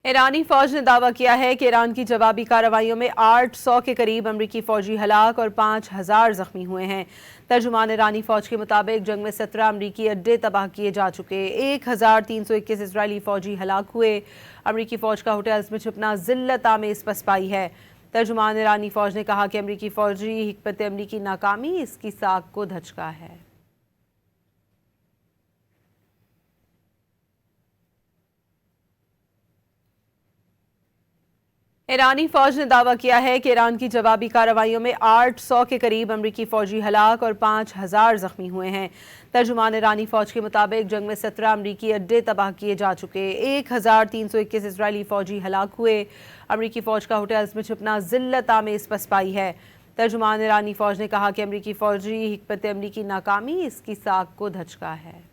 ईरानी फौज ने दावा किया है कि ईरान की जवाबी कार्रवाइयों में 800 के करीब अमरीकी फौजी हलाक और 5000 जख्मी हुए हैं। तर्जुमान ईरानी फौज के मुताबिक जंग में 17 अमरीकी अड्डे तबाह किए जा चुके, 1321 इजरायली फौजी हलाक हुए। अमरीकी फौज का होटल्स में छुपना जिल्लत आमेज पसपाई है। तर्जुमान ईरानी फौज ने कहा कि अमरीकी फौजी हिकमत अमली की नाकामी इसकी साख को धचका है। ईरानी फौज ने दावा किया है कि ईरान की जवाबी कार्रवाइयों में 800 के करीब अमरीकी फौजी हलाक और 5000 जख्मी हुए हैं। तर्जुमान ईरानी फौज के मुताबिक जंग में 17 अमरीकी अड्डे तबाह किए जा चुके, 1321 इजरायली फौजी हलाक हुए। अमरीकी फौज का होटल्स में छुपना जिल्लत आमेज पसपाई है। तर्जुमान ईरानी फौज ने कहा कि अमरीकी फौजी हिकमत अमली की नाकामी इसकी साख को धचका है।